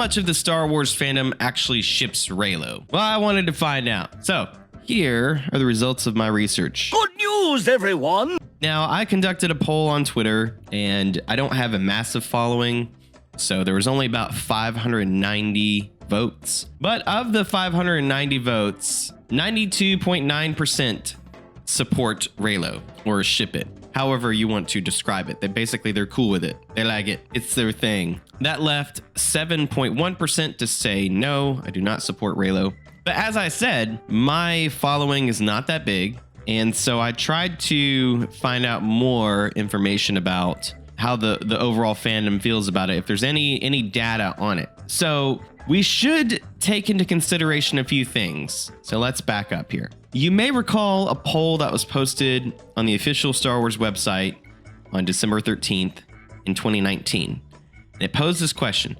much of the Star Wars fandom actually ships Reylo? Well, I wanted to find out. So here are the results of my research. Good news, everyone! Now, I conducted a poll on Twitter, and I don't have a massive following, so there was only about 590 votes. But of the 590 votes, 92.9% support Reylo or ship it. However you want to describe it. They're cool with it. They like it. It's their thing. That left 7.1% to say, no, I do not support Reylo. But as I said, my following is not that big. And so I tried to find out more information about how the overall fandom feels about it, if there's any data on it. So we should take into consideration a few things. So let's back up here. You may recall a poll that was posted on the official Star Wars website on December 13th in 2019. And it posed this question: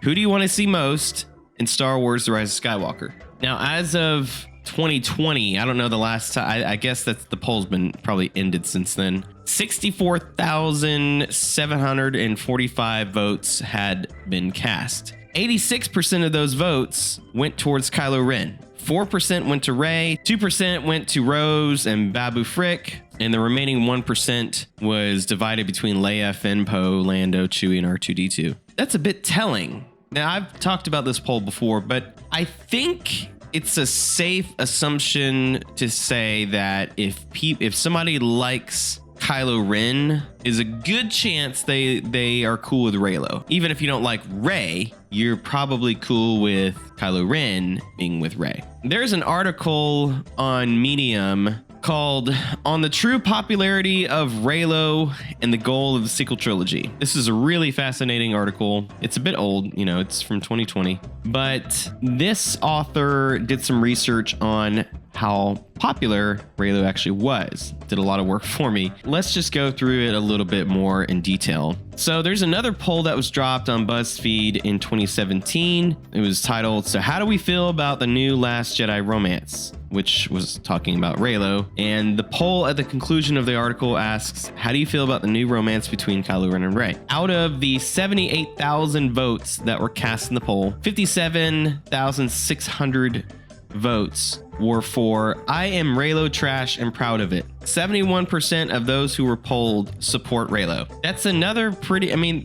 who do you want to see most in Star Wars The Rise of Skywalker? Now, as of 2020, I don't know the last time, I guess that's the poll's been probably ended since then. 64,745 votes had been cast. 86% of those votes went towards Kylo Ren. 4% went to Rey, 2% went to Rose and Babu Frick, and the remaining 1% was divided between Leia, Finn, Poe, Lando, Chewie, and R2-D2. That's a bit telling. Now, I've talked about this poll before, but I think it's a safe assumption to say that if somebody likes Kylo Ren, is a good chance they are cool with Reylo. Even if you don't like Rey, you're probably cool with Kylo Ren being with Rey. There's an article on Medium called "On the True Popularity of Reylo and the Goal of the Sequel Trilogy." This is a really fascinating article. It's a bit old, it's from 2020, but this author did some research on how popular Reylo actually was. Did a lot of work for me. Let's just go through it a little bit more in detail. So there's another poll that was dropped on BuzzFeed in 2017. It was titled, "So how do we feel about the new Last Jedi romance?" which was talking about Reylo. And the poll at the conclusion of the article asks, how do you feel about the new romance between Kylo Ren and Rey? Out of the 78,000 votes that were cast in the poll, 57,600 votes were for "I am Reylo trash and proud of it." 71% of those who were polled support Reylo. That's another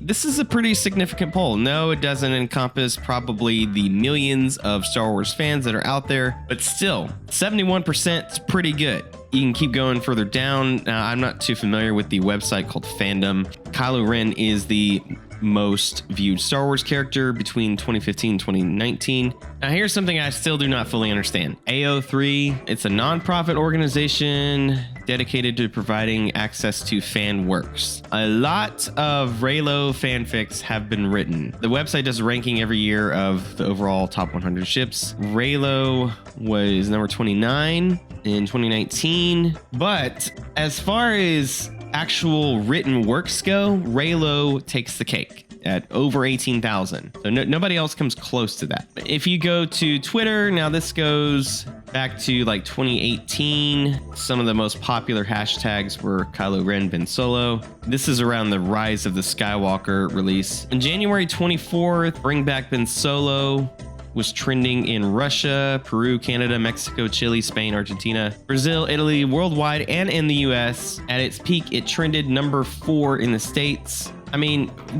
this is a pretty significant poll. No, it doesn't encompass probably the millions of Star Wars fans that are out there, but still, 71% is pretty good. You can keep going further down. I'm not too familiar with the website called Fandom. Kylo Ren is the most viewed Star Wars character between 2015 and 2019. Now, here's something I still do not fully understand. AO3, it's a nonprofit organization dedicated to providing access to fan works. A lot of Reylo fanfics have been written. The website does a ranking every year of the overall top 100 ships. Reylo was number 29 in 2019, but as far as actual written works go, Reylo takes the cake at over 18,000. So nobody else comes close to that. If you go to Twitter, now this goes back to like 2018. Some of the most popular hashtags were Kylo Ren, Ben Solo. This is around the Rise of the Skywalker release. On January 24th, Bring Back Ben Solo was trending in Russia, Peru, Canada, Mexico, Chile, Spain, Argentina, Brazil, Italy, worldwide, and in the US. At its peak, it trended number 4 in the States.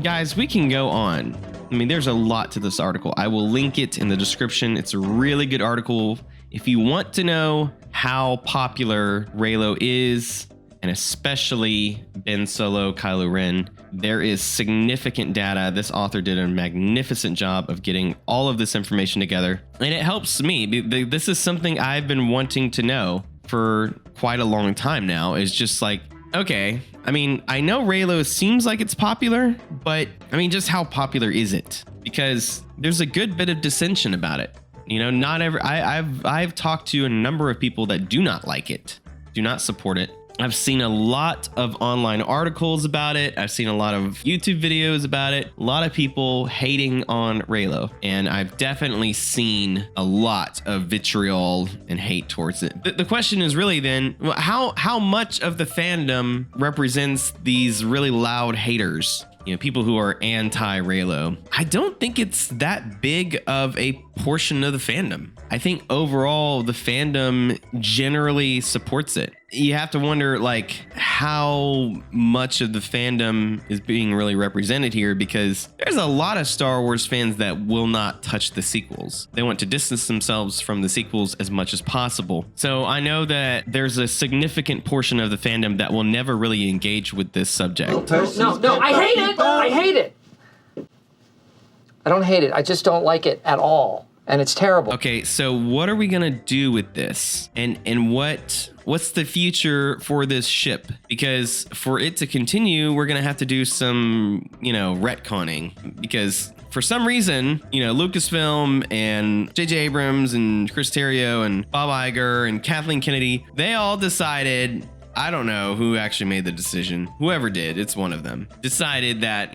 Guys, we can go on. There's a lot to this article. I will link it in the description. It's a really good article. If you want to know how popular Reylo is, and especially Ben Solo, Kylo Ren, there is significant data. This author did a magnificent job of getting all of this information together, and it helps me. This is something I've been wanting to know for quite a long time now. Is just like, okay, I know Reylo seems like it's popular, but just how popular is it? Because there's a good bit of dissension about it. I've talked to a number of people that do not like it, do not support it. I've seen a lot of online articles about it. I've seen a lot of YouTube videos about it. A lot of people hating on Reylo. And I've definitely seen a lot of vitriol and hate towards it. The question is really then, how much of the fandom represents these really loud haters? people who are anti-Reylo. I don't think it's that big of a portion of the fandom. I think overall the fandom generally supports it. You have to wonder like how much of the fandom is being really represented here, because there's a lot of Star Wars fans that will not touch the sequels. They want to distance themselves from the sequels as much as possible. So I know that there's a significant portion of the fandom that will never really engage with this subject. No, I hate it. I hate it. I don't hate it. I just don't like it at all. And it's terrible. Okay, so what are we gonna do with this? And what's the future for this ship? Because for it to continue, we're gonna have to do some, retconning. Because for some reason, Lucasfilm and J.J. Abrams and Chris Terrio and Bob Iger and Kathleen Kennedy, they all decided, I don't know who actually made the decision. Whoever did, it's one of them, decided that,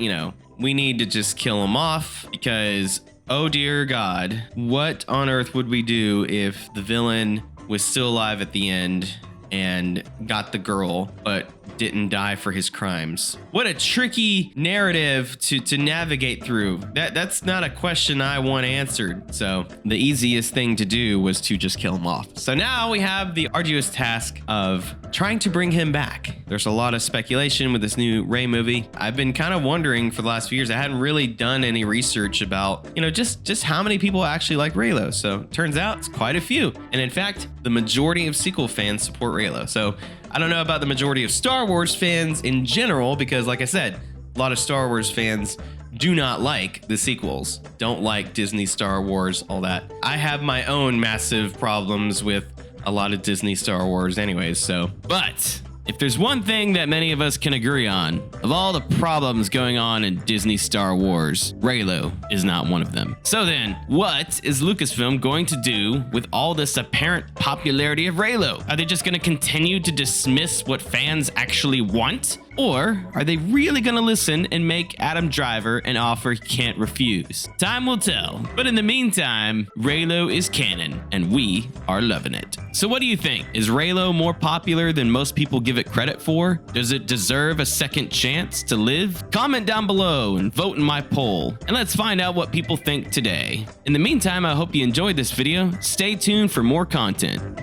we need to just kill him off because, oh dear God, what on earth would we do if the villain was still alive at the end and got the girl, but didn't die for his crimes? What a tricky narrative to navigate through. That's not a question I want answered. So the easiest thing to do was to just kill him off. So now we have the arduous task of trying to bring him back. There's a lot of speculation with this new Rey movie. I've been kind of wondering for the last few years. I hadn't really done any research about, just how many people actually like Reylo. So turns out it's quite a few. And in fact, the majority of sequel fans support Reylo. So I don't know about the majority of Star Wars fans in general, because like I said, a lot of Star Wars fans do not like the sequels, don't like Disney Star Wars, all that. I have my own massive problems with a lot of Disney Star Wars anyways, so. But if there's one thing that many of us can agree on, of all the problems going on in Disney Star Wars, Reylo is not one of them. So then, what is Lucasfilm going to do with all this apparent popularity of Reylo? Are they just going to continue to dismiss what fans actually want? Or are they really gonna listen and make Adam Driver an offer he can't refuse? Time will tell. But in the meantime, Reylo is canon, and we are loving it. So what do you think? Is Reylo more popular than most people give it credit for? Does it deserve a second chance to live? Comment down below and vote in my poll, and let's find out what people think today. In the meantime, I hope you enjoyed this video. Stay tuned for more content.